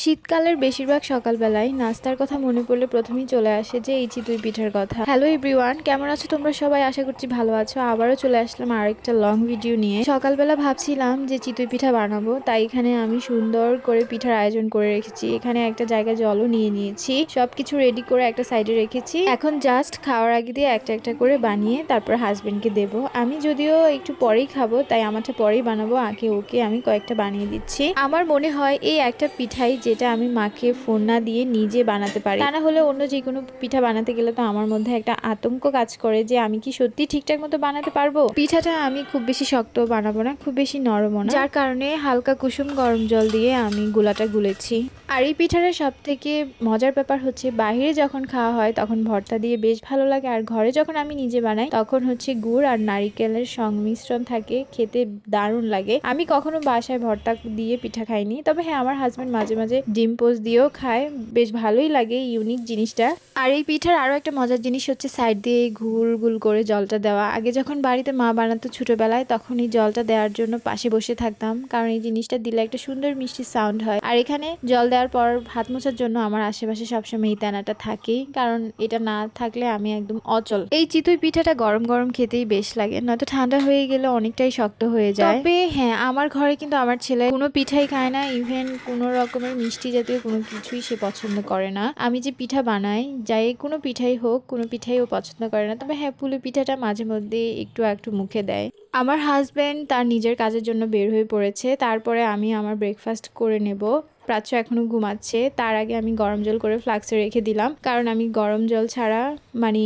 শীতকালের বেশিরভাগ সকালবেলায় নাস্তার কথা মনে পড়লে প্রথমেই চলে আসে যে এই চিতই পিঠার কথা। হ্যালো এভরিওয়ান, কেমন আছো তোমরা সবাই? আশা করছি ভালো আছো। আবারও চলে আসলাম আর একটা লং ভিডিও নিয়ে। সকালবেলা ভাবছিলাম যে চিতই পিঠা বানাবো, তাই এখানে আমি সুন্দর করে পিঠার আয়োজন করে রেখেছি। এখানে একটা জায়গায় জলও নিয়ে নিয়েছি, সবকিছু রেডি করে একটা সাইডে রেখেছি। এখন জাস্ট খাওয়ার আগে দিয়ে একটা একটা করে বানিয়ে তারপর হাজবেন্ডকে দেবো। আমি যদিও একটু পরেই খাবো, তাই আমারটা পরেই বানাবো, আগে ওকে আমি কয়েকটা বানিয়ে দিচ্ছি। আমার মনে হয় এই একটা পিঠাই যেটা আমি মাকে ফোন না দিয়ে নিজে বানাতে পারি, তা না হলে অন্য যে কোনো পিঠা বানাতে গেলে তো আমার মধ্যে একটা আতঙ্ক কাজ করে যে আমি কি সত্যি ঠিকঠাক মতো বানাতে পারবো। পিঠাটা আমি খুব বেশি শক্ত বানাবো না, খুব বেশি নরমও না, যার কারণে হালকা কুসুম গরম জল দিয়ে আমি গুলাটা গুলেছি। আর এই পিঠাটা সব থেকে মজার ব্যাপার হচ্ছে বাইরে যখন খাওয়া হয় তখন ভর্তা দিয়ে বেশ ভালো লাগে, আর ঘরে যখন আমি নিজে বানাই তখন হচ্ছে গুড় আর নারিকেলের সংমিশ্রণ থাকে, খেতে দারুণ লাগে। আমি কখনো বাসায় ভর্তা দিয়ে পিঠা খাইনি, তবে হ্যাঁ আমার হাজবেন্ড মাঝে মাঝে ডিম পোস্ট দিয়েও খায়, বেশ ভালোই লাগে ইউনিক জিনিসটা। আর এই পিঠার আরো একটা মজার জিনিস হচ্ছে সাইড দিয়ে ঘুর গুল করে জলটা দেওয়া। আগে যখন বাড়িতে মা বানাতো ছোটবেলায়, তখন এই জলটা দেওয়ার জন্য পাশে বসে থাকতাম, কারণ এই জিনিসটা দিলে একটা সুন্দর মিষ্টি সাউন্ড হয়। আর এখানে জল দেওয়ার পর হাত মোছার জন্য আমার আশেপাশে সবসময় এই তেনাটা থাকেই, কারণ এটা না থাকলে আমি একদম অচল। এই চিতই পিঠাটা গরম গরম খেতেই বেশ লাগে, নয়তো ঠান্ডা হয়ে গেলে অনেকটাই শক্ত হয়ে যায়। তবে হ্যাঁ, আমার ঘরে কিন্তু আমার ছেলে কোনো পিঠাই খায় না, ইভেন কোনো রকমের মিষ্টি জাতীয় কোনো কিছুই সে পছন্দ করে না। আমি যে পিঠা বানাই, যাই কোনো পিঠাই হোক, কোনো পিঠাই ও পছন্দ করে না। তবে হ্যাঁ, পুলি পিঠাটা মাঝে মধ্যে একটু একটু মুখে দেয়। আমার হাজবেন্ড তার নিজের কাজের জন্য বের হয়ে পড়েছে, তারপরে আমি আমার ব্রেকফাস্ট করে নেব। প্রাচ্য এখনো ঘুমাচ্ছে, তার আগে আমি গরম জল করে ফ্লাক্সে রেখে দিলাম, কারণ আমি গরম জল ছাড়া মানে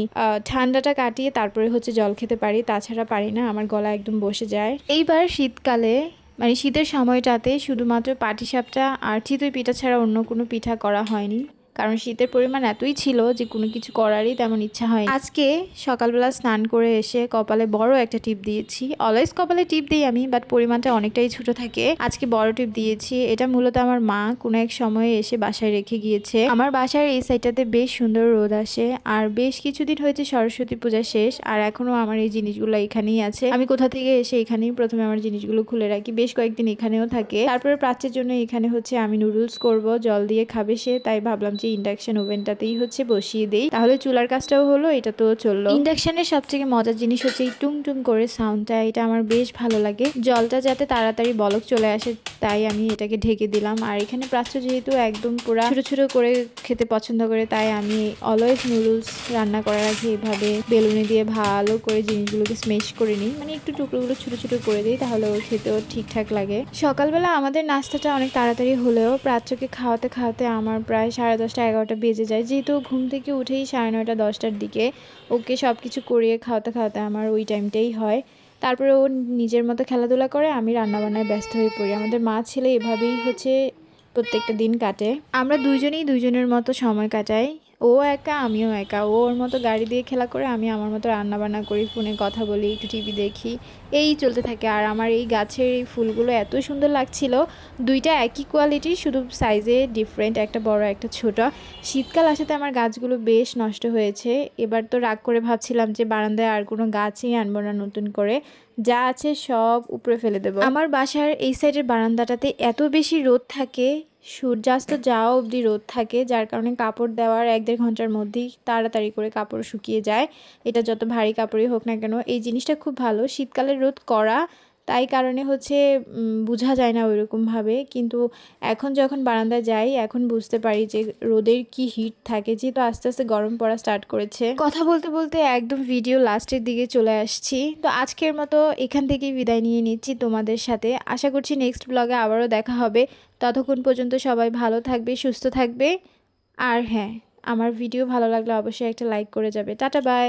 ঠান্ডাটা কাটিয়ে তারপরে হচ্ছে জল খেতে পারি, তাছাড়া পারি না, আমার গলা একদম বসে যায়। এইবার শীতকালে মানে শীতের সময়টাতে শুধুমাত্র পাটিসাপটা আর চিতই পিঠা ছাড়া অন্য কোনো পিঠা করা হয়নি, কারণ শীতের পরিমাণ এতই ছিল যে কোনো কিছু করারই তেমন ইচ্ছা হয়। আজকে সকালবেলা স্নান করে এসে কপালে বড় একটা টিপ দিয়েছি। অলওয়েজ কপালে টিপ দিই আমি, বাট পরিমাণটা অনেকটাই ছোট থাকে। আজকে বড় টিপ দিয়েছি। এটা মূলত আমার মা কোনো এক সময়ে এসে বাসায় রেখে গিয়েছে। আমার বাসার এই সাইডটাতে বেশ সুন্দর রোদ আসে, আর বেশ কিছুদিন হয়েছে সরস্বতী পূজা শেষ, আর এখনো আমার এই জিনিসগুলো এখানেই আছে। আমি কোথা থেকে এসে এখানেই প্রথমে আমার জিনিসগুলো খুলে রাখি, বেশ কয়েকদিন এখানেও থাকে। তারপরে প্রাচ্যের জন্য এখানে হচ্ছে আমি নুডলস করব, জল দিয়ে খাবে সে, তাই ভাবলাম ইন্ডাকশন ওভেনটাতেই হচ্ছে বসিয়ে দেই, তাহলে চুলার কাজটাও হলো, এটা তো চললো। ইন্ডাকশনের সবথেকে মজার জিনিস হচ্ছে এই টুং টুং করে সাউন্ডটা, এটা আমার বেশ ভালো লাগে। জলটা যাতে তাড়াতাড়ি বলক চলে আসে তাই আমি এটাকে ঢেকে দিলাম। আর এখানে প্রাচ্য যেহেতু একদম পুরো ছোট ছোট করে খেতে পছন্দ করে, তাই আমি অলওয়েজ নুডলস রান্না করার আগে এভাবে বেলুনে দিয়ে ভালো করে জিনিসগুলোকে স্মেশ করে নিই, মানে একটু টুকরোগুলো ছোট ছোট করে দিই, তাহলে ওর খেতেও ঠিকঠাক লাগে। সকালবেলা আমাদের নাস্তাটা অনেক তাড়াতাড়ি হলেও প্রাচ্যকে খাওয়াতে খাওয়াতে আমার প্রায় 10:30 11টা বেজে যায়, যেহেতু ঘুম থেকে উঠেই 9:30 10টার দিকে ওকে সব কিছু করিয়ে খাওয়াতে খাওয়াতে আমার ওই টাইমটাই হয়। তারপরে ও নিজের মতো খেলাধুলা করে, আমি রান্নাবান্নায় ব্যস্ত হয়ে পড়ি। আমাদের মা ছেলে এভাবেই হচ্ছে প্রত্যেকটা দিন কাটে। আমরা দুইজনেই দুইজনের মতো সময় কাটাই, ও একা আমিও একা। ও ওর মতো গাড়ি দিয়ে খেলা করে, আমি আমার মতো রান্না বান্না করি, ফোনে কথা বলি, একটু টিভি দেখি, এই চলতে থাকে। আর আমার এই গাছের এই ফুলগুলো এত সুন্দর লাগছিল, দুইটা একই কোয়ালিটির, শুধু সাইজে ডিফারেন্ট, একটা বড় একটা ছোট। শীতকাল আসাতে আমার গাছগুলো বেশ নষ্ট হয়েছে। এবার তো রাগ করে ভাবছিলাম যে বারান্দায় আর কোনো গাছই আনবো না নতুন করে, যা আছে সব উপরে ফেলে দেবো। আমার বাসার এই সাইডের বারান্দাটাতে এত বেশি রোদ থাকে, সূর্যাস্ত যাওয়া অবধি রোদ থাকে, যার কারণে কাপড় দেওয়ার 1-1.5 ঘন্টার মধ্যেই তাড়াতাড়ি করে কাপড় শুকিয়ে যায়। এটা যত ভারী কাপড়ই হোক না কেন, এই জিনিসটা খুব ভালো। শীতকালে রোদ কড়া, তাই কারণে হচ্ছে বোঝা যায় না ওইরকমভাবে, কিন্তু এখন যখন বারান্দায় যাই এখন বুঝতে পারি যে রোদের কি হিট থাকে, যেহেতু আস্তে আস্তে গরম পড়া স্টার্ট করেছে। কথা বলতে বলতে একদম ভিডিও লাস্টের দিকে চলে আসছি, তো আজকের মতো এখান থেকেই বিদায় নিয়ে নিচ্ছি তোমাদের সাথে। আশা করছি নেক্সট ব্লগে আবারও দেখা হবে। ততক্ষণ পর্যন্ত সবাই ভালো থাকবে, সুস্থ থাকবে। আর হ্যাঁ, আমার ভিডিও ভালো লাগলে অবশ্যই একটা লাইক করে যাবে। Tata bye.